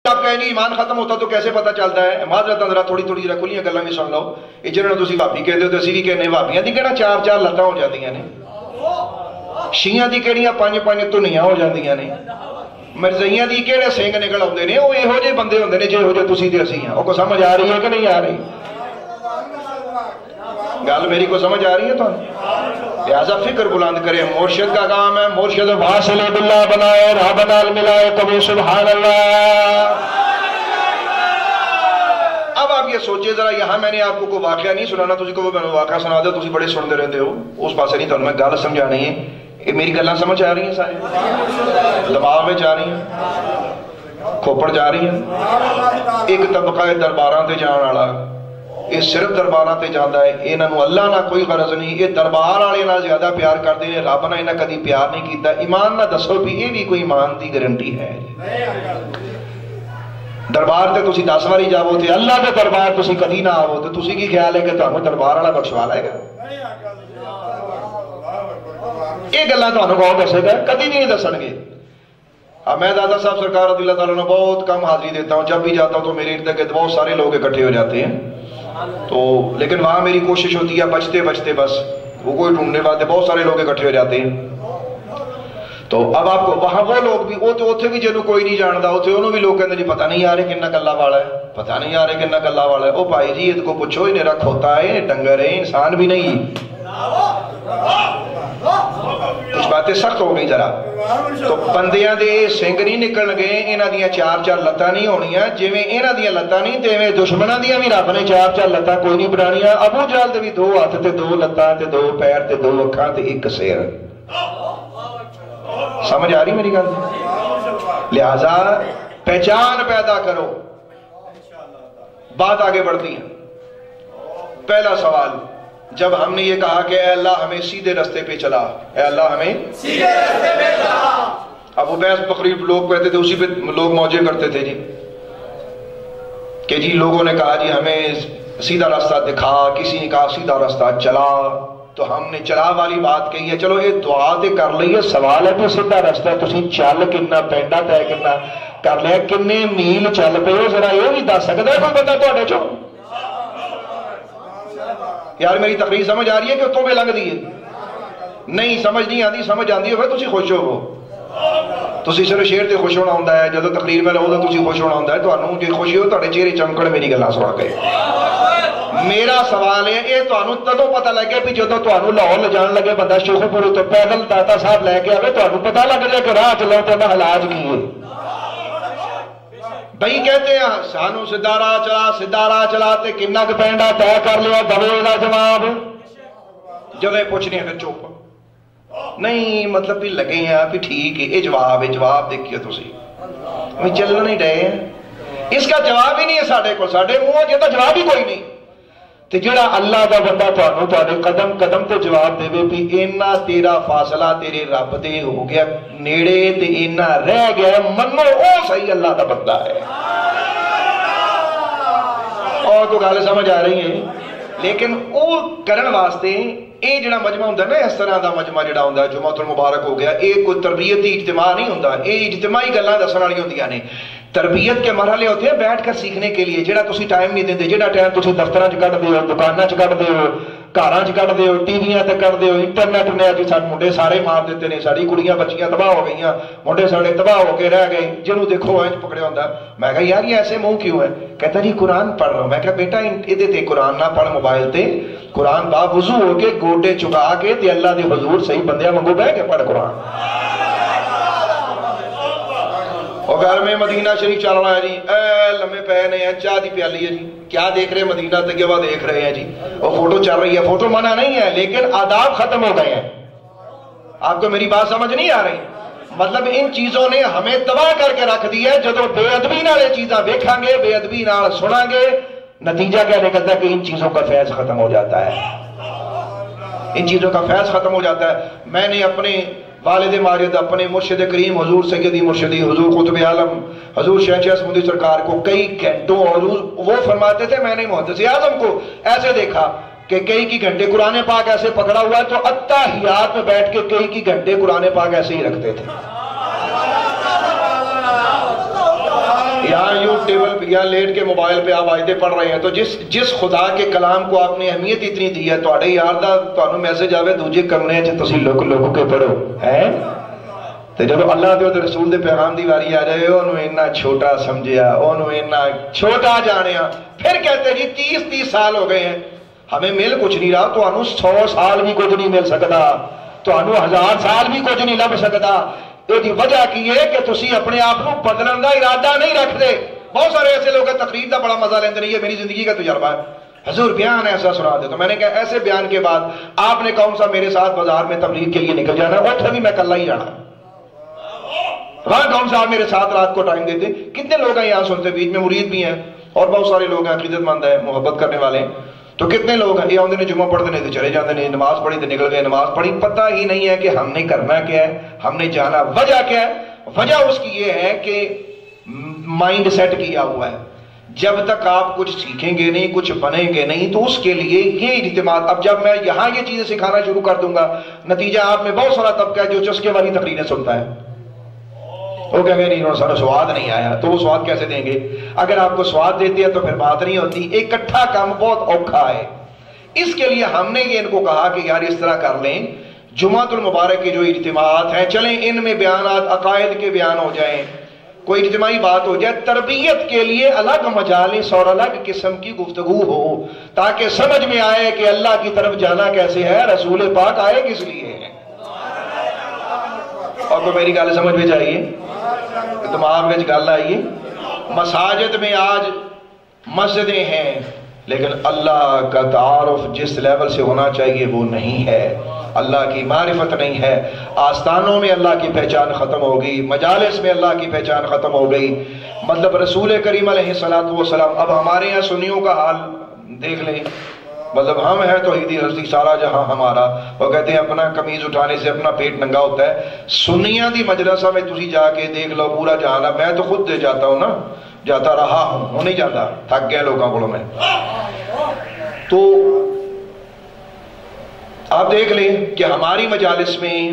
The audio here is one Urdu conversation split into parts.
آپ کہیں گے ایمان ختم ہوتا تو کیسے پتہ چلتا ہے؟ معذرت ذرا تھوڑی تھوڑی ذرا کھلیاں گلاں بھی سن لو. یہ جنہوں نے تسی بھابی کہتے ہو تے اسی بھی کہنے بھابیاں دی کہڑا چار چار لتاں ہو جاندیاں نے, شیعہ دی کہڑیاں پانچ پانچ دھنیاں ہو جاندیاں نے, مرزائیاں دی کہڑے سنگ نکل آتے ہیں. وہ یہو جے بندے ہوندے نے جہو جے تسی تے اسی ہیں. وہ کو سمجھ آ رہی ہے کہ نہیں آ رہی؟ گل میری کو سمجھ آ رہی ہے تو لہذا فکر بلند کرے. مرشد کا کام ہے مرشد واصل باللہ بنائے, رب نال ملائے. کبھی سبحان اللہ. اب آپ یہ سوچے ذرا, یہاں میں نے آپ کو کوئی واقعہ نہیں سنانا, تجھے کو میں واقعہ سنا دے, تجھے بڑے سنتے رہتے ہو, اس پاسے نہیں. تو میں گل سمجھانی ہے. یہ میری گلاں سمجھ آ رہی ہیں سارے؟ دماغ میں جا رہی ہیں, کھوپڑ جا رہی ہیں. ایک طبقہ درباراں تے جان والا, یہ صرف درباراں تے جاندا ہے. انہاں نوں اللہ نہ کوئی غرض نہیں. یہ دربار والے نال زیادہ پیار کردے نے, رب نے انہاں کدی پیار نہیں کیتا. ایمان نہ دسو بھی یہ بھی کوئی ایمان دی گارنٹی ہے؟ دربار تے تسی 10 واری جاؤ تے اللہ دے دربار تسی کدی نہ آؤ تے تسی کی خیال ہے کہ تانوں دربار والا بخشوا لے گا؟ یہ گلاں تانوں کون دسے گا؟ کدی نہیں دسن گے. میں دادا صاحب سرکار رضی اللہ تعالیٰ عنہ بہت کم حاضری دیتا ہوں. جب بھی جاتا ہوں تو میرے ارد گرد بہت سارے لوگ اکٹھے ہو جاتے ہیں. تو لیکن وہاں میری کوشش ہوتی ہے بچتے بچتے بس وہ کوئی ڈھونڈنے والے بہت سارے لوگ اکٹھے ہو جاتے ہیں. تو اب آپ کو وہاں وہ لوگ بھی اوتھے بھی جنوں کوئی نہیں جانتا, اوتھے انہوں بھی لوگ کہتے ہیں پتہ نہیں آ رہے کنا کلا والا ہے, پتہ نہیں آ رہے کنا کلا والا ہے. او بھائی جی یہ کو پوچھو, یہ میرا کھوتا ہے, ڈنگر ہے, انسان بھی نہیں. کچھ باتیں سخت ہو گئی ذرا. تو بندیاں دے سنگ نہیں نکل گئے, انہاں دیاں چار چار لتاں نہیں ہونیاں. جویں انہاں دیاں لتاں نہیں تے میں دشمناں دیاں بھی رب نے چار چار لتاں کوئی نہیں بنانیاں. ابو جہل دے بھی 2 ہاتھ تے 2 لتاں تے 2 پیر تے 2 اکھاں تے 1 سر. سمجھ آ رہی میری گل؟ لہذا پہچان پیدا کرو. بات آگے بڑھتی ہے. پہلا سوال, جب ہم نے یہ کہا کہ اے اللہ ہمیں سیدھے رستے پہ چلا, اے اللہ ہمیں سیدھے رستے پہ چلا. اب عبیس تقریب لوگ کہتے تھے, اسی پہ لوگ موجے کرتے تھے جی کہ جی لوگوں نے کہا جی ہمیں سیدھا راستہ دکھا, کسی نے کہا سیدھا راستہ چلا. تو ہم نے چلا والی بات کہی ہے. چلو یہ دعا تے کر لئیے, سوال ہے کہ سیدھا راستہ تسی چل کنا, پینڈا تے کنا کر لیا, کنے میل چل پے ہو, ذرا یہ بھی دس سکتا ہے کوئی بندہ تواڈے چوں؟ یار میری تقریر سمجھ آ رہی ہے کہ اتوں پہ لنگ دیئے؟ نہیں سمجھ نہیں آتی. سمجھ آتی ہو پھر تسی خوش ہو. تسی صرف شیر تے خوش ہونا ہوندا ہے, جدو تقریر میں لہو تو تسی خوش ہونا ہوندا ہے. تانوں جے خوشی ہو تواڈے چہرے چمکن میری گلاں سن کے. میرا سوال ہے یہ تانوں تدوں پتہ لگے بھی جدو تانوں لاہور لے جان لگے بندہ شیخو پورے تو پیدل داتا صاحب لے کے آوے, تانوں پتہ لگ جائے کہ راہ چلاؤ تے حلاج کی ہے. بھئی کہتے ہیں سانو سدھا راہ چلا تے کنہ کے پینڈا طے کر لیا, دو دا جواب جدو پوچھنے ہیں چپ نہیں, مطلب بھی لگے ہیں بھی ٹھیک ہے. یہ جواب دیکھئے تسی ہمیں چلنا نہیں رہے ہیں. اس کا جواب ہی نہیں ہے ساڑھے کو, ساڑھے منہ جیتا جواب ہی کوئی نہیں. تو جڑا اللہ دا بندہ تانوں تواڈے قدم قدم تے جواب دے بھی اینا تیرا فاصلہ تیرے رب دے ہو گیا نیڑے تے اینا رہ گیا, منو او صحیح اللہ دا بندہ ہے. اور کو گل سمجھ آ رہی ہے؟ لیکن او کرن واسطے اے جڑا مجمع ہوندا ہے نا, اس طرح دا مجمع جڑا ہوندا ہے جمعۃ المبارک ہو گیا, اے کوئی تربیتی اجتماع نہیں ہوندا, اے اجتماعی گلاں دسن والی ہوندیاں نے. تربیت کے مرحلے ہوتے ہیں بیٹھ کر سیکھنے کے لیے, جڑا تسی ٹائم نہیں دیندے, جڑا ٹائم تسی دفتراں چ کڈ دیو, دکاناں چ کڈ دیو, گھراں چ کڈ دیو, ٹی ویاں تے کڈ دیو, انٹرنیٹ نے اج ساڈے منڈے سارے مار دیتے نے, ساڈی کڑیاں بچیاں تباہ ہو گئیاں, منڈے ساڈے تباہ ہو کے رہ گئے. جنوں دیکھو انج پکڑیا ہوندا. میں کہا یار یہ ایسے منہ کیوں ہے؟ کہتا جی قرآن پڑھ رہا ہوں. میں کہا بیٹا ادھے تے قرآن نہ پڑھ موبائل تے, قرآن با وضو ہو کے گوڈے چکا کے تے اللہ دے حضور صحیح بندیاں وانگو بیٹھ کے پڑھ قرآن. اور گھر میں مدینہ شریف چل رہا ہے جی, اے لمحے پے نے ہیں, چاہ دی پیالی ہے جی, کیا دیکھ رہے ہیں مدینہ طیبہ دیکھ رہے ہیں جی, اور فوٹو چل رہی ہے. فوٹو منع نہیں ہے لیکن آداب ختم ہو گئے ہیں. آپ کو میری بات سمجھ نہیں آ رہی؟ مطلب ان چیزوں نے ہمیں تباہ کر کے رکھ دی ہے. جدو بے ادبی نال یہ چیزاں دیکھاں گے, بے ادبی نال سناں گے, نتیجہ کیا نکلتا ہے کہ ان چیزوں کا فیض ختم ہو جاتا ہے. ان چیزوں کا فیض ختم ہو جاتا ہے. میں نے اپنے والد ماجد, اپنے مرشد کریم حضور سیدی مرشدی حضور قطب عالم حضور شہنشاہ اسمدی سرکار کو کئی گھنٹوں, حضور وہ فرماتے تھے میں نے محدث اعظم کو ایسے دیکھا کہ کئی گھنٹے قرآن پاک ایسے پکڑا ہوا ہے تو اتحیات میں بیٹھ کے کئی گھنٹے قرآن پاک ایسے ہی رکھتے تھے. یہاں یوں ٹیبل پہ یا لیٹ کے موبائل پہ آپ آیتیں پڑھ رہے ہیں تو جس خدا کے کلام کو آپ نے اہمیت اتنی دی ہے تواڈے یار دا تانوں میسج آوے دوجے کمرے چ تسی لک لک کے پڑھو ہے تے جب اللہ دے رسول دے پیغام دی واری آ جائے اونوں اتنا چھوٹا سمجھیا اونوں اتنا چھوٹا جانیا پھر کہتے جی 30 سال ہو گئے ہیں ہمیں مل کچھ نہیں رہا تانوں 100 سال بھی کچھ نہیں مل سکتا تانوں 1000 سال بھی کچھ نہیں لب سکتا یہ وجہ کی ہے کہ تسی اپنے آپ کو بدلن کا ارادہ نہیں رکھتے بہت سارے ایسے لوگ ہیں تقریر کا بڑا مزہ لیتے نہیں ہے میری زندگی کا تجربہ ہے حضور بیان ایسا سنا دے تو میں نے کہا ایسے بیان کے بعد آپ نے کون سا میرے ساتھ بازار میں تبلیغ کے لیے نکل جانا اور بھی میں کل ہی جانا وہاں کون سا آپ میرے ساتھ رات کو ٹائم دیتے کتنے لوگ ہیں یہاں سنتے بیچ میں مرید بھی ہیں اور بہت سارے لوگ ہیں عقیدت مند ہیں محبت کرنے والے ہیں تو کتنے لوگ ہیں یہ آتے ہیں جمعہ پڑھتے نہیں تو چلے جاتے نہیں نماز پڑھی تو نکل گئے نماز پڑھی پتہ ہی نہیں ہے کہ ہم نے کرنا کیا ہے ہم نے جانا وجہ کیا ہے وجہ اس کی یہ ہے کہ مائنڈ سیٹ کیا ہوا ہے جب تک آپ کچھ سیکھیں گے نہیں کچھ بنیں گے نہیں تو اس کے لیے یہ اجتماع اب جب میں یہاں یہ چیزیں سکھانا شروع کر دوں گا نتیجہ آپ میں بہت سارا طبقہ ہے جو چسکے والی تقریریں سنتا ہے وہ کہیں گے نہیں انہوں نے سواد نہیں آیا تو وہ سواد کیسے دیں گے اگر آپ کو سواد دیتے ہیں تو پھر بات نہیں ہوتی اکٹھا کام بہت اوکھا ہے اس کے لیے ہم نے یہ ان کو کہا کہ یار اس طرح کر لیں جمعۃ المبارک کے جو اجتماعات ہیں چلیں ان میں بیانات عقائد کے بیان ہو جائیں کوئی اجتماعی بات ہو جائے تربیت کے لیے الگ مجالس اور الگ قسم کی گفتگو ہو تاکہ سمجھ میں آئے کہ اللہ کی طرف جانا کیسے ہے رسول پاک آئے کس لیے ہے اور تو میری گل سمجھ میں چاہیے دماغ میں گل آئیے مساجد میں آج مسجدیں ہیں لیکن اللہ کا تعارف جس لیول سے ہونا چاہیے وہ نہیں ہے اللہ کی معرفت نہیں ہے آستانوں میں اللہ کی پہچان ختم ہو گئی مجالس میں اللہ کی پہچان ختم ہو گئی مطلب رسول کریم علیہ السلام اب ہمارے یہاں سنیوں کا حال دیکھ لیں مطلب ہم ہیں توحیدی ہستی سارا جہاں ہمارا وہ کہتے ہیں اپنا قمیض اٹھانے سے اپنا پیٹ ننگا ہوتا ہے سنیاں دی مجلسہ میں تسی جا کے دیکھ لو پورا جہان ہے میں تو خود دے جاتا ہوں نا جاتا رہا ہوں وہ نہیں جاتا تھک گئے لوگوں کو میں تو آپ دیکھ لیں کہ ہماری مجالس میں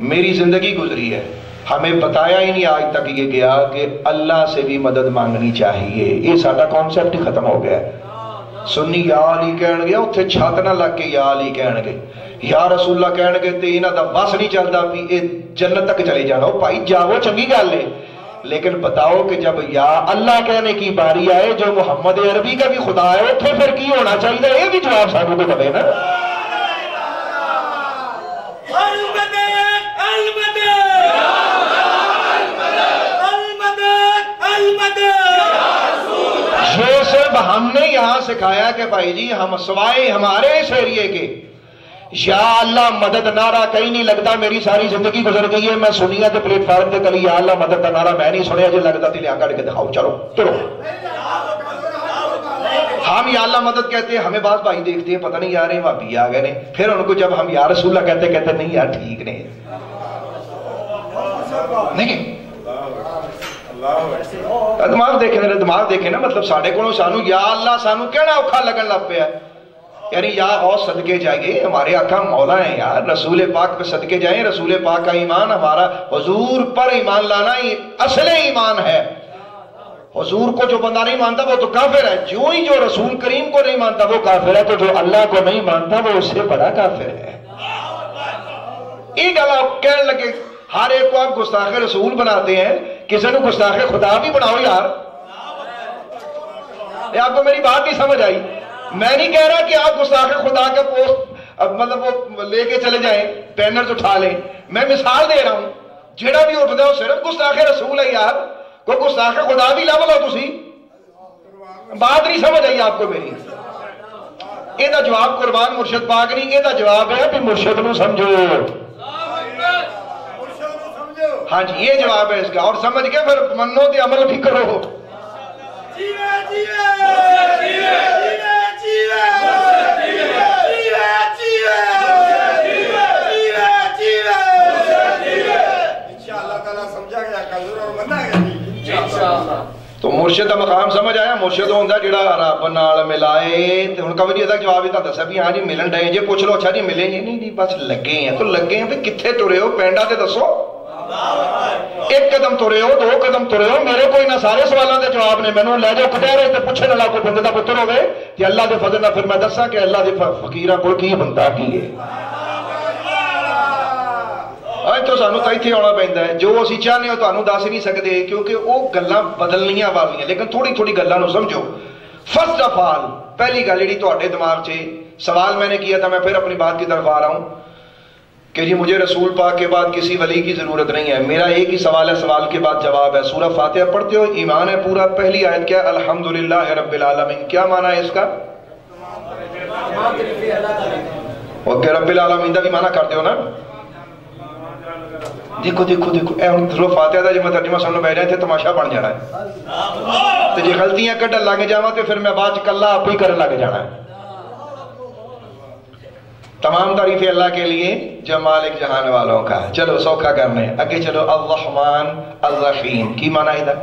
میری زندگی گزری ہے ہمیں بتایا ہی نہیں آج تک یہ گیا کہ اللہ سے بھی مدد مانگنی چاہیے یہ سارا کانسیپٹ ہی ختم ہو گیا ہے سنی یا علی کہن گیا اتھے چھات نہ لگ کے یا علی کہن گے یا رسول اللہ کہن گے تے انہاں دا بس نہیں چلدا بھی اے جنت تک چلے جانا بھائی جاؤ چنگی گل ہے لیکن بتاؤ کہ جب یا اللہ کہنے کی باری آئے جو محمد عربی کا بھی خدا ہے اتھے پھر کی ہونا چاہیے یہ بھی جواب سانوں کو دے نا یہ صرف ہم نے یہاں سکھایا کہ بھائی جی ہم سوائے ہمارے اس ایریے کے یا اللہ مدد نعرہ کہیں نہیں لگتا میری ساری زندگی گزر گئی ہے میں سنیا تو پلیٹ فارم پہ کلی یا اللہ مدد کا نعرہ میں نہیں سنیا جو لگتا تھی لیا کر کے دکھاؤ چلو چلو ہم یا اللہ مدد کہتے ہیں ہمیں بعض بھائی دیکھتے ہیں پتہ نہیں یار وہاں بھی آ گئے نہیں پھر ان کو جب ہم یا رسول اللہ کہتے نہیں یار ٹھیک نہیں دماغ دیکھیں نا مطلب ساڑھے کو سانو یا اللہ سانو کہنا اوکھا لگن لگ پہ ہے یعنی یا غوث صدقے جائیے ہمارے آقا مولا ہیں یار رسول پاک پہ صدقے جائیں رسول پاک کا ایمان ہمارا حضور پر ایمان لانا اصل ایمان ہے حضور کو جو بندہ نہیں مانتا وہ تو کافر ہے جو ہی جو رسول کریم کو نہیں مانتا وہ کافر ہے تو جو اللہ کو نہیں مانتا وہ اس سے بڑا کافر ہے ایک اللہ کہنے لگے ہر ایک کو آپ گستاخ رسول بناتے ہیں کسی نے گستاخ خدا بھی بناؤ یار آپ کو میری بات نہیں سمجھ آئی میں نہیں کہہ رہا کہ آپ گستاخ خدا کا پوسٹ مطلب وہ لے کے چلے جائیں بینرز اٹھا لیں میں مثال دے رہا ہوں جیڑا بھی اٹھتا ہے وہ صرف گستاخ رسول ہے یار کوئی گستاخ خدا بھی لو لو تسی بات نہیں سمجھ آئی آپ کو میری یہ جواب قربان مرشد پاک نہیں یہ جواب ہے کہ مرشد نو سمجھو ہاں جی یہ جواب ہے اس کا اور سمجھ کے پھر منو تے عمل بھی کرو تو مرشد کا مقام سمجھ آیا مرشد ہوتا جڑا رب نال ملائے تے ہن کبھی یہ جواب ہی دسیا بھی ہاں جی ملن ڈے جی پوچھ لو اچھا جی ملے جی نہیں بس لگے ہیں تو لگے ہیں بھی کتنے ٹرے ہو پینڈا تے دسو ایک قدم ترے ہو، دو قدم ترے ہو، میرے کوئی نہ سارے سوالوں کے جواب نے، مینوں لے جاؤ کٹہرے تے پوچھنے والا کوئی بندے دا پتر ہوے تے اللہ دے فضل نال پھر میں دساں کہ اللہ دے فقیراں کول کی بنتا کی ہے۔ اج تو سانوں تے ایتھے آنا پیندا ہے، جو اسی چاہنے ہو تانوں دس نہیں سکدے کیونکہ وہ گلاں بدلنیاں والیاں، لیکن تھوڑی تھوڑی گلاں نوں سمجھو۔ فرسٹ آف آل پہلی گل جڑی تہاڈے دماغ 'چ سوال میں نے کیا تھا، میں پھر اپنی بات کی طرف آ رہا ہوں کہ جی مجھے رسول پاک کے بعد کسی ولی کی ضرورت نہیں ہے، میرا ایک ہی سوال ہے، سوال کے بعد جواب ہے۔ سورہ فاتحہ پڑھتے ہو، ایمان ہے پورا، پہلی آیت کیا؟ الحمدللہ رب العالمین، کیا معنی ہے اس کا؟ اوکے، رب العالمین دا بھی معنی کرتے ہو نا؟ دیکھو دیکھو دیکھو، اے ہن سورہ فاتحہ دا جو میں ترجمہ سننے بیٹھ رہے تھے تماشا بن جانا ہے، تو جی غلطیاں کڈن لگ جاواں تے پھر میں بعد کلا آپ ہی کرن لگ جانا ہے۔ تمام تعریفیں اللہ کے لیے جو مالک جہان والوں کا۔ چلو سوکھا کرنے اگے چلو، الرحمن الرحیم کی معنی ہے؟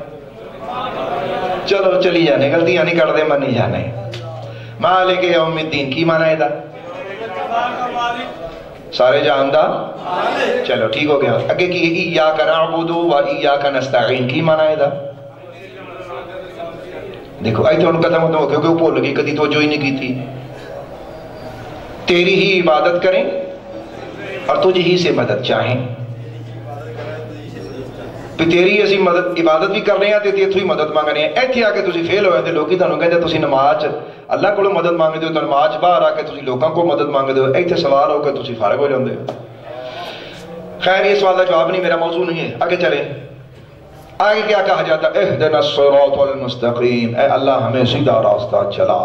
چلو چلی جانے، غلطیاں نہیں کر دے، منی جانے۔ مالک یوم الدین کی معنی ہے؟ سارے جہان دا، چلو ٹھیک ہو گیا۔ اگے کی ایاک نعبد و ایاک نستعین کی معنی ہے؟ دیکھو ایتھے ہن ختم ہو کیونکہ وہ بھول گئی، کدی توجہ ہی نہیں کی تھی۔ تیری ہی عبادت کریں اور تجھ ہی سے مدد چاہیں، تیری اسی مدد عبادت بھی کر رہے ہیں تے تیتھوں ہی مدد مانگ رہے ہیں۔ ایتھے آ کے تسی فیل ہوئے تے لوکی تانوں کہندے تسی نماز اللہ کو مدد مانگدے ہو، تے نماز باہر آ کے تسی لوکاں کو مدد مانگدے ہو، ایتھے سوال ہو کے تسی فارغ ہو جاندے ہو۔ خیر یہ سوال کا جواب نہیں، میرا موضوع نہیں ہے، آگے چلیں۔ آگے کیا کہا جاتا؟ اہدنا الصراط المستقیم، اے اللہ ہمیں سیدھا راستہ چلا،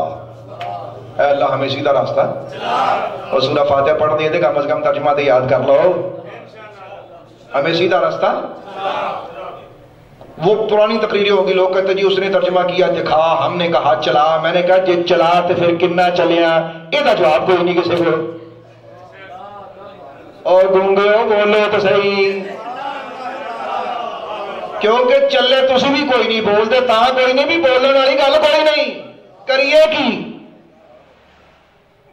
اے اللہ ہمیں سیدھا راستہ۔ اور سورہ فاتحہ پڑھ دیے تھے، کم از کم ترجمہ دے یاد کر لو، ہمیں سیدھا راستہ۔ وہ پرانی تقریریں ہوگی، لوگ کہتے جی اس نے ترجمہ کیا دکھا، ہم نے کہا چلا، میں نے کہا جی چلا تو پھر کنا چلیا، یہ جواب کوئی نہیں کسی کو۔ اور گونگے ہو بولو تو صحیح، کیونکہ چلے تسی بھی کوئی نہیں بولتے، تا کوئی نہیں، بھی بولنے والی گل کوئی نہیں، کریے کی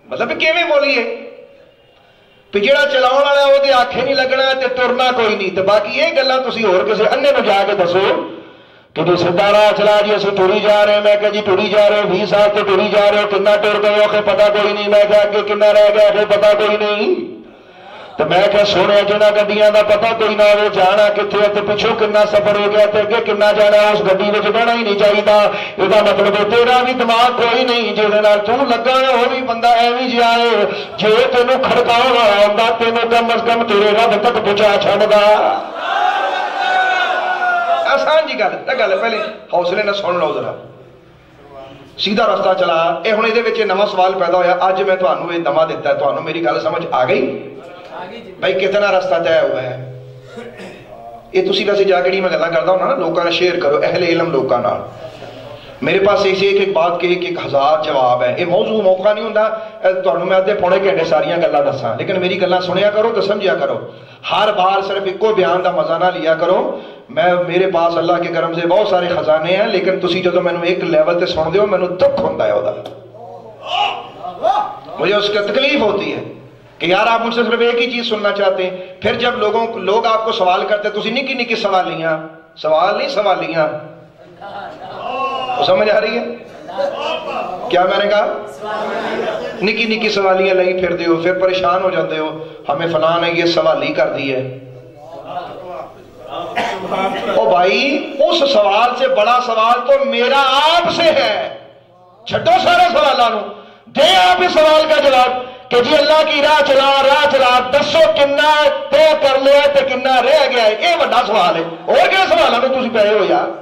مطلب کیویں بولیے؟ جڑا چلاؤن والا وہ تے آکھے نہیں لگنا تے ترنا کوئی نہیں، تے باقی یہ گلاں تسی ہور کسے اننے نو جا کے دسو کہ جی سیدھا راہ چلا، جی اسی ٹری جا رہے ہیں، میں کہ جی ٹری جا رہے ہیں 20 سال تو ٹری جا رہے ہو، کنا ٹر گئے ہو کہ پتہ کوئی نہیں، میں کہ اگے کنا رہ گیا کہ پتہ کوئی نہیں، تو میں کہ سونے جنہاں گڈیاں دا پتہ کوئی نہ ہو، جانا کتھے تے پچھوں کنا سفر ہو گیا تے اگے کنا جانا، اس گڈی وچ بہنا ہی نہیں چاہیے۔ یہ مطلب تیرا بھی دماغ کوئی نہیں، جہدے نال تو لگا ہے وہ بھی بندہ ایویں جہا ہے، جے تینوں کھڑکاؤ والا ہوندا تینوں کم از کم تیرے رب تک پہنچا چھڑدا۔ آسان جی گل ہے، پہلے حوصلے نہ سن لو ذرا۔ سیدھا راستہ چلا، اے ہن ایدے وچ نواں سوال پیدا ہویا، اج میں تانوں یہ دما دیتا ہے، تانوں میری گل سمجھ آ گئی بھائی کتنا راستہ طے ہوا ہے؟ یہ تسی ویسے جا کے میں گلاں کردا ہوں نا، لوکاں نال شیئر کرو، اہل علم لوکاں نال۔ میرے پاس ایک ایک بات کے ایک 1000 جواب ہے، یہ موضوع موقع نہیں ہوندا تانوں میں ادھے پونے گھنٹے ساریاں گلاں دساں، لیکن میری گلاں سنیا کرو تو سمجھیا کرو، ہر بار صرف ایکو بیان دا مزہ نہ لیا کرو۔ میرے پاس اللہ کے کرم سے بہت سارے خزانے ہیں، لیکن تسی جدوں مینوں ایک لیول تے سن دیو مینوں دکھ ہوندا ہے، مجھے اس کا تکلیف ہوتی ہے کہ یار آپ مجھ سے صرف ایک ہی چیز سننا چاہتے ہیں، پھر جب لوگ آپ کو سوال کرتے ہیں تسی نکی نکی سوالیاں، سوال نہیں سوالیاں، سمجھ آ رہی ہے کیا میں نے کہا؟ نکی نکی سوالیاں لئی پھر دیو، پھر پریشان ہو جاتے ہو، ہمیں فلاں نے یہ سوالی کر دی ہے۔ او بھائی اس سوال سے بڑا سوال تو میرا آپ سے ہے، چھٹو سارے سوالانوں، دے آپ اس سوال کا جواب کہ جی اللہ کی راہ چلا دسو کنا طے کر لیا تے کنا رہ گیا ہے، یہ بڑا سوال ہے، اور کیا سوالانوں تسی پہ ہو یار؟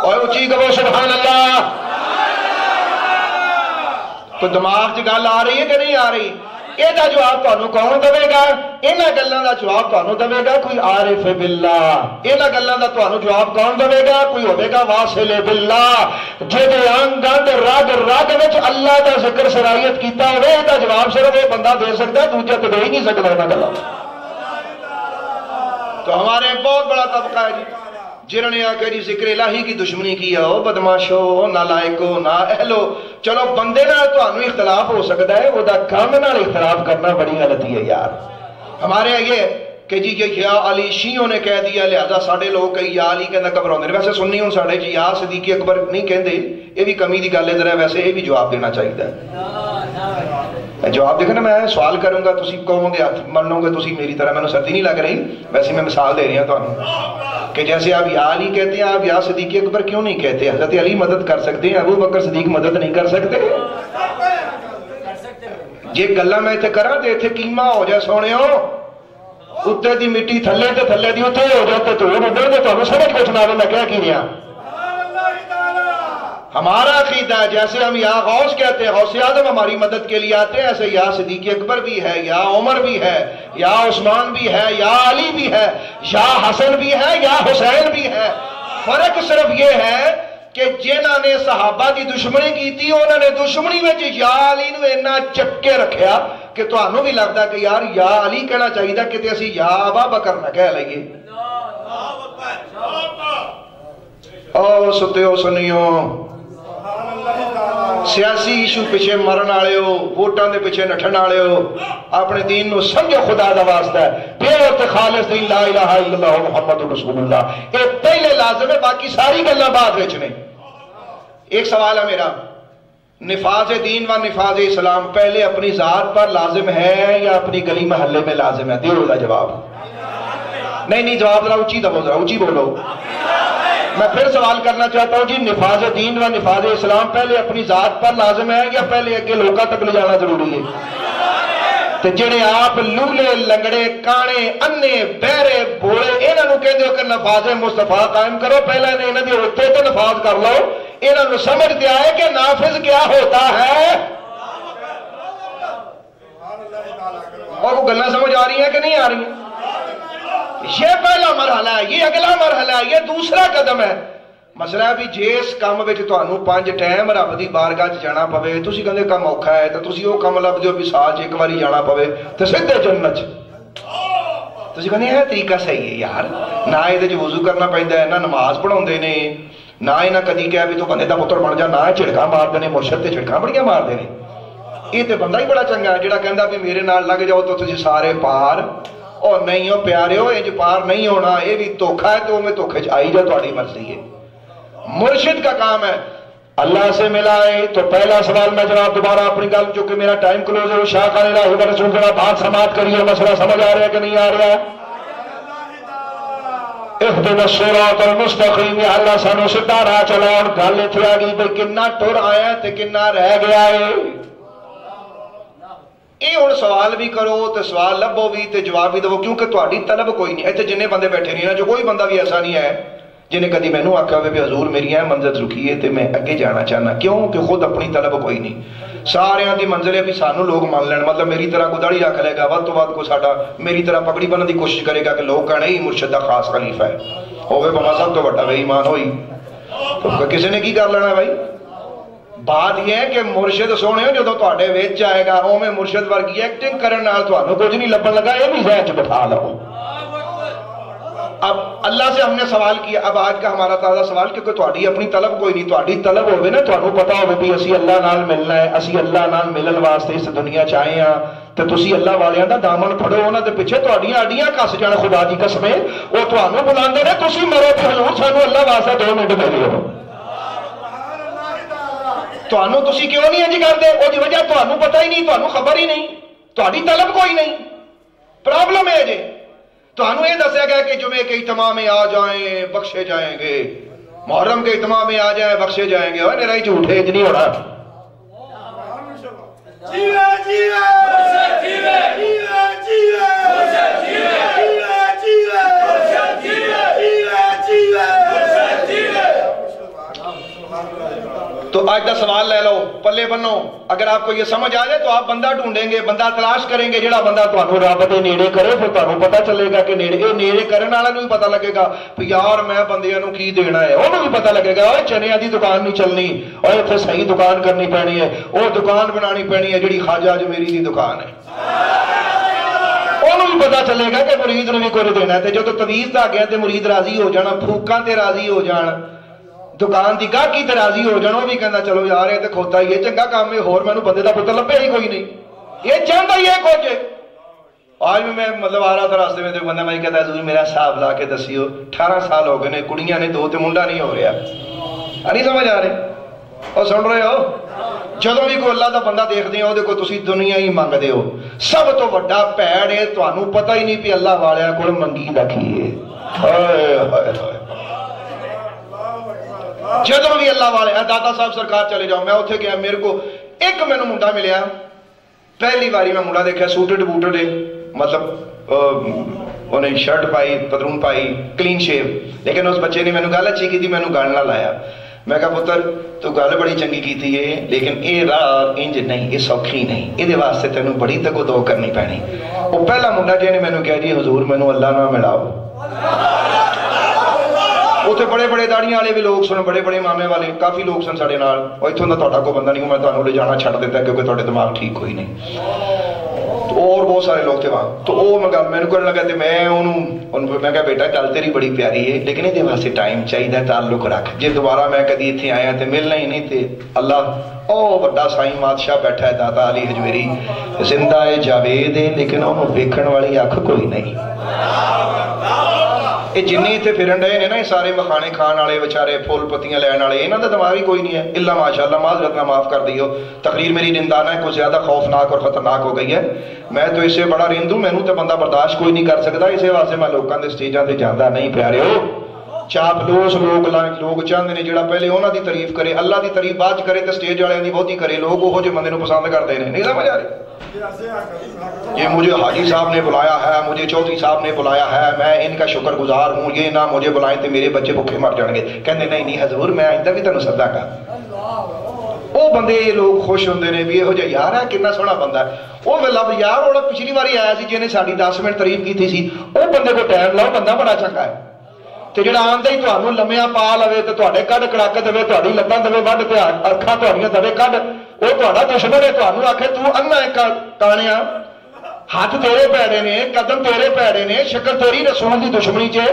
اور اچھی کہو سبحان اللہ۔ تو دماغ چ گل آ رہی ہے کہ نہیں آ رہی؟ یہ جواب تانوں کون دے گا؟ انہاں گلاں دا جواب تانوں دے گا کوئی عارف باللہ۔ انہاں گلاں دا تانوں جواب کون دے گا؟ کوئی ہوے گا واصل باللہ، جے انگ رگ وچ اللہ دا ذکر سرایت کیتا ہوے، دا جواب صرف وہ بندہ دے سکتا ہے، دوجا تے دے ہی نہیں سکتا انہاں گلاں۔ تو ہمارے بہت بڑا طبقہ ہے جی جنہوں نے آ کے جی ذکر الہی کی دشمنی کی ہے، بدماشو، نالائکو، نا اہلو۔ چلو بندے نال تانوں اختلاف ہو سکتا ہے، وہ دا کام نال اختلاف کرنا بڑی غلطی ہے یار۔ ہمارے یہ کہ جی یہ یا علی شیعوں نے کہہ دیا لہذا ساڈے لوگ کئی یا علی کہنا گھبراؤندے نے. ویسے سنی ہوں ساڈے جی یا صدیق اکبر نہیں کہندے, یہ بھی کمی دی گل ادھر ہے. ویسے یہ بھی جواب دینا چاہیے. جواب دیکھیں نا, میں سوال کروں گا تسی کہو گے ہاتھ منو گے تسی میری طرح, میں سردی نہیں لگ رہی. ویسے میں مثال دے رہی ہوں تمہیں کہ جیسے آپ یا علی کہتے ہیں آپ یا صدیق اکبر کیوں نہیں کہتے؟ حضرت علی مدد کر سکتے ہیں, ابو بکر صدیق مدد نہیں کر سکتے؟ جے گلا میں اتنے کرا تو اتنے کیما ہو جائے سونے ہو, اتنے دی مٹی تھلے تے تھلے دی اتنے ہو جاتے تو ادھر دے تو سمجھ کچھ نہ میں کیا کی رہا. ہمارا عقیدہ ہے جیسے ہم یا غوث کہتے ہیں غوث اعظم ہماری مدد کے لیے آتے ہیں, ایسے یا صدیق اکبر بھی ہے, یا عمر بھی ہے, یا عثمان بھی ہے, یا علی بھی ہے, یا حسن بھی ہے, یا حسین بھی ہے. فرق صرف یہ ہے کہ جنہاں نے صحابہ کی دشمنی کی تھی انہوں نے دشمنی میں یا علی نو اتنا چکے رکھیا کہ تو انہوں بھی لگتا کہ یار یا علی کہنا چاہیے کہ اسی یا ابا بکر نہ کہہ لئیے. او ستے ہو سنیو, سیاسی ایشو پیچھے مرن آلے ہو, ووٹان دے پیچھے نٹھن آلے ہو, اپنے دین نو سمجھو خدا دا واسطہ ہے. پھر خالص دین لا الہ الا اللہ محمد رسول اللہ یہ پہلے لازم ہے, باقی ساری گلہ بعد وچنے. ایک سوال ہے میرا, نفاذ دین و نفاذ اسلام پہلے اپنی ذات پر لازم ہے یا اپنی گلی محلے میں لازم ہے؟ دیو دا جواب. نہیں جواب ذرا اونچی دبو, ذرا اونچی بولو. میں پھر سوال کرنا چاہتا ہوں جی, نفاذ دین و نفاذ اسلام پہلے اپنی ذات پر لازم ہے یا پہلے اگے لوکاں تک لے جانا ضروری ہے؟ تے جڑے آپ لولے لنگڑے کانے انے بہرے بولے انہاں نو کہندے ہو کہ نفاذ مصطفیٰ قائم کرو, پہلے نے انہاں دی اوتے تے نفاذ کر لو. انہاں نو سمجھ دیا ہے کہ نافذ کیا ہوتا ہے. اور وہ گلاں سمجھ آ رہی ہیں کہ نہیں آ رہی ہیں؟ یہ پہلا مرحلہ ہے, یہ اگلا مرحلہ ہے, یہ دوسرا قدم ہے. مسئلہ ہے بھی جیس کام وچ تانوں 5 ٹائم رب دی بارگاہ وچ جانا پوے, تسی کہندے کم اوکھا ہے تے تسی او کم لبدے ہو بھی سال 'چ ایک واری جانا پوے تے سیدھے جنت 'چ. تسی کہندے یہ طریقہ صحیح ہے یار, نہ اے تے وضو کرنا پیندا ہے, نہ نماز پڑھاوندے نے, نہ اے نہ کدی کہے بھی تو بندے دا پتر بن جا, نہ جھڑکاں ماردے نے, مرشد تے جھڑکاں بڑیاں ماردے نے. یہ تے بندہ ہی بڑا چنگا ہے جڑا کہندا بھی میرے نال لگ جاؤ تو تسی سارے پار. اور نہیں ہو پیارے ہو, انج پار نہیں ہونا, یہ بھی دھوکھا ہے تو میں دھوکھے آئی جا, تہاڈی مرضی ہے. مرشد کا کام ہے اللہ سے ملائے. تو پہلا سوال میں جناب دوبارہ اپنی گل, چونکہ میرا ٹائم کلوز ہے, شاہ خان الہی و رسول ذرا بات سماعت کریے. مسئلہ سمجھ آ رہا ہے کہ نہیں آ رہا؟ اهدنا الصراط المستقیم, یا اللہ سانو سیدھا راہ چلاؤ. گل اتنے آ گئی بھئی کنا ٹر آیا تے کنا رہ گیا ہے. یہ ہوں سوال بھی کرو تو سوال لبو بھی تے جواب بھی دو, کیونکہ تہاڈی طلب کوئی نہیں. ایتھے جنے بندے بیٹھے نہیں نا, جو کوئی بندہ بھی ایسا نہیں ہے جنہیں کدی مینوں آکھیا ہوئے بھی حضور میری ہے منزل رکھی ہے تے میں اگے جانا چاہنا. کیوں کہ خود اپنی طلب کوئی نہیں. ساریاں دی منزل ہے بھی سانو لوگ مان لین, مطلب میری طرح کو داڑھی رکھ لے گا, ود تو ود کو ساڈا میری طرح پگڑی بننے دی کوشش کرے گا کہ لوگ کہنے ہی مرشد دا خاص خلیفہ ہے, ہوے بھاویں سب تو بڑا بے ایمان ہوئی, تو کسی نے کی کر لینا بھائی. بات یہ ہے کہ مرشد سونے ہو جدو تہاڈے وچ جائے گا او میں مرشد ورگی ایکٹنگ کرن نال تہانوں کچھ نہیں لبن لگا, یہ بھی ذہن چ بٹھا لو. اب اللہ سے ہم نے سوال کیا, اب آج کا ہمارا تازہ سوال, کیونکہ تہاڈی اپنی طلب کوئی نہیں, تہاڈی طلب ہوے نا, تہانوں پتہ ہوے بھی اسی اللہ نال ملنا ہے, اسی اللہ نال ملن واسطے اس دنیا چ آئے ہاں, تے تسی اللہ والیاں دا دامن پھڑو, انہاں دے پیچھے تہاڈیاں اڈیاں کس جان. خدا دی قسم ہے او تہانوں بلاندے نے, تسی مرو تے حضور سانو اللہ واسطے 2 منٹ دے دیو. تہانوں تسی کیوں نہیں انج کردے؟ او دی وجہ تہانوں پتہ ہی نہیں, تہانوں خبر ہی نہیں, تہاڈی طلب کوئی نہیں. پرابلم ہے جی. تہانوں یہ دسیا گیا کہ جمعے کے اجتماع میں آ جائیں بخشے جائیں گے, محرم کے اجتماع میں آ جائیں بخشے جائیں گے. اور میرا ہی جھوٹے انج نہیں ہونا. جیوے جیوے جیوے جیوے جیوے جیوے جیوے. تو آج کا سوال لے لو, پلے بنو. اگر آپ کو یہ سمجھ آ جائے تو آپ بندہ ڈھونڈیں گے, بندہ تلاش کریں گے, جڑا بندہ تہانوں رب دے نیڑے کرے, پھر تہانوں پتہ چلے گا کہ نیڑے کرن والے نوں بھی پتہ لگے گا کہ یار میں بندیاں نوں کی دینا ہے. انہوں بھی پتہ لگے گا اوے چنیاں دی دکان نہیں چلنی, اور ایتھے صحیح دکان کرنی پینی ہے, وہ دکان بنانی پینی ہے جڑی خواجہ اجمیری دی دکان ہے. انہوں بھی پتہ چلے گا کہ مرید نوں بھی کچھ دینا ہے. تے جو تویز دھاگیاں تے مرید راضی ہو جانا, پھوکاں تے راضی ہو جان, دکان دی گاہکی تے راضی ہو جانا, وہ بھی کہنا چلو یار یہ تے کھوتا ہی ہے, چنگا کام ہے, ہور مینوں بندے دا پتر لبھے ہی کوئی نہیں, یہ چاہندا ہی ہے کچھ. آج بھی میں مطلب آ رہا تھا راستے میں تو بندہ میں کہتا ہے حضور میرا حساب لا کے دسیو 18 سال ہو گئے نے کڑیاں نے 2 تے منڈا نہیں ہو رہا نہیں سمجھ آ رہے اور سن رہے ہو جدوں بھی کوئی اللہ دا بندہ دیکھتے ہو دیکھو تسی دنیا ہی منگتے ہو سب تو بڑا پیڑ ہے تانوں پتہ ہی نہیں بھی اللہ والیاں کول منگی دا کی ہے جدوں بھی اللہ والے داتا صاحب سرکار چلے جاؤ میں اتنے گیا میرے کو ایک مینوں منڈا ملیا پہلی باری میں منڈا دیکھا سوٹڈ بوٹڈ مطلب انہیں شرٹ پائی پتلون پائی کلین شیو لیکن اس بچے نے مینوں گل اچھی کی تھی مینوں گل نہ لایا میں کہا پتر تو گل بڑی چنگی کی تھی ہے لیکن یہ راہ انج نہیں یہ سوکھی نہیں یہ واسطے تینوں بڑی تگو دو کرنی پینی وہ پہلا منڈا جی نے مینوں کہا جی حضور مینوں اللہ نہ ملاؤ اتنے بڑے بڑے داڑیاں والے بھی لوگ سن بڑے بڑے مامے والے کافی لوگ سن سارے نال اور اتوں کا تہاڈا کوئی بندہ نہیں میں تمہیں لے جانا چھڈ دیتا کیونکہ تہاڈے دماغ ٹھیک ہوئی نہیں اور بہت سارے لوگ تھے وہاں تو وہ میں کرنے لگا تو میں کہا بیٹا گل تیری بڑی پیاری ہے لیکن یہ واسطے ٹائم چاہیے تعلق رکھ جی دوبارہ میں کدی اتنے آیا تو ملنا ہی نہیں تو اللہ او بڑا سائیں بادشاہ بیٹھا ہے داتا علی حجویری زندہ ہے جاوید ہے لیکن انہوں ویکھن والی اکھ کوئی نہیں یہ جنی اتنے پھرن رہے ہیں نا یہ سارے مکھانے کھان والے بچارے پھول پتیاں لین والے یہاں کا دماغ ہی کوئی نہیں ہے اللہ ماشاء اللہ معذرت نہ معاف کر دیو تقریر میری رندانہ ہے کچھ زیادہ خوفناک اور خطرناک ہو گئی ہے میں تو اس سے بڑا رندوں مینوں تو بندہ برداشت کوئی نہیں کر سکتا اسی واسطے میں لوگوں کے سٹیجاں تے جانا نہیں پیارے ہو چاپلوس لوگ چاہتے ہیں جڑا پہلے انہوں دی تعریف کرے اللہ دی تعریف بعد کرے تو سٹیج والے دی بہتی کرے لوگ وہ جو بندے نو پسند کرتے ہیں نہیں سمجھ آ رہی یہ مجھے حاجی صاحب نے بلایا ہے مجھے چودھری صاحب نے بلایا ہے میں ان کا شکر گزار ہوں یہ نہ مجھے بلائیں تو میرے بچے بھوکے مر جان گے کہتے نہیں حضور میں آئندہ بھی تینوں سدا گا وہ بندے لوگ خوش ہوندے نے بھی یہو جہا یار ہے کتنا سوہنا بندہ ہے وہ لب یار وہ پچھلی باری آیا سی جنہیں ساری 10 منٹ تعریف کی سی وہ بندے کو ٹائم لاؤ بندہ بڑا چنگا ہے تو جڑا آندا ہی تانوں لمیا پا لوے تو تواڈے کڈ کڑک دے تواڈی لتاں دے وڈ تے اکھاں تواڈیاں دے کڈ وہ تہاڈا دشمن ہے تانوں آکھے تو انا کانیا ہاتھ تیرے پیڑے نے قدم تیرے پیڑے نے شکل تیری رسول دی دشمنی چ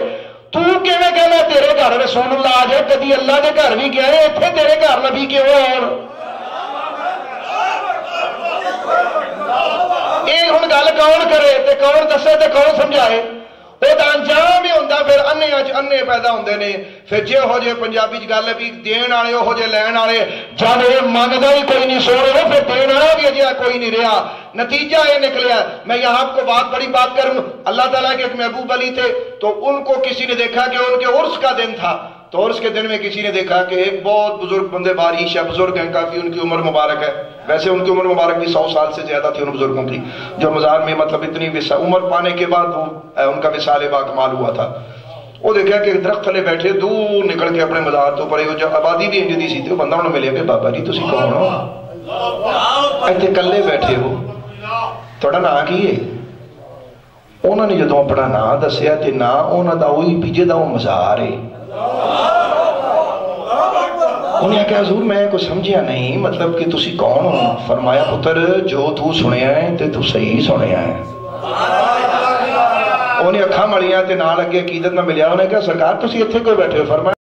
تو کیویں کہنا تیرے گھر رسول اللہ آ جائے کدی اللہ دے گھر بھی گئے ایتھے تیرے گھر نبی کیوں اور اے ہن گل کون کرے تے کون دسے تے کون سمجھائے وہ تو انجام ہی ہوندہ پھر انے پیدا ہوندے نے پھر جے ہو جے پنجابی گل بھی دین والے ہو جے لین والے جب یہ منگدا ہی کوئی نہیں سو رہے پھر دین والا بھی اجیا کوئی نہیں رہا نتیجہ یہ نکلیا میں یہاں آپ کو بڑی بات کروں اللہ تعالیٰ کے ایک محبوب علی تھے تو ان کو کسی نے دیکھا کہ ان کے عرس کا دن تھا تو عرس کے دن میں کسی نے دیکھا کہ ایک بہت بزرگ بندے بارش ہے بزرگ ہیں کافی ان کی عمر مبارک ہے ویسے ان کی عمر مبارک بھی 100 سال سے زیادہ تھی ان بزرگوں کی جو مزار میں مطلب اتنی عمر پانے کے بعد وہ ان کا وصال باکمال ہوا تھا وہ دیکھا کہ درخت تھلے بیٹھے دور نکل کے اپنے مزار تو پڑے جو آبادی بھی انجدی سی تھی وہ بندہ انہوں ملے کہ بابا جی تسی کون ہو ایتھے کلے بیٹھے ہو تھوڑا نام کی ہے انہوں نے جدوں اپنا نام دسیا تے نام انہوں دا وہی پیچھے دا وہ مزار ہے انہیں کہا حضور میں کوئی سمجھیا نہیں مطلب کہ تسی کون ہو فرمایا پتر جو تو سنیا ہے تے تو صحیح سنیا ہے انہیں اکھاں مڑیاں تے نال اگے عقیدت نہ ملیا انہیں کہا سرکار تسی اتھے کوئی بیٹھے ہو فرمایا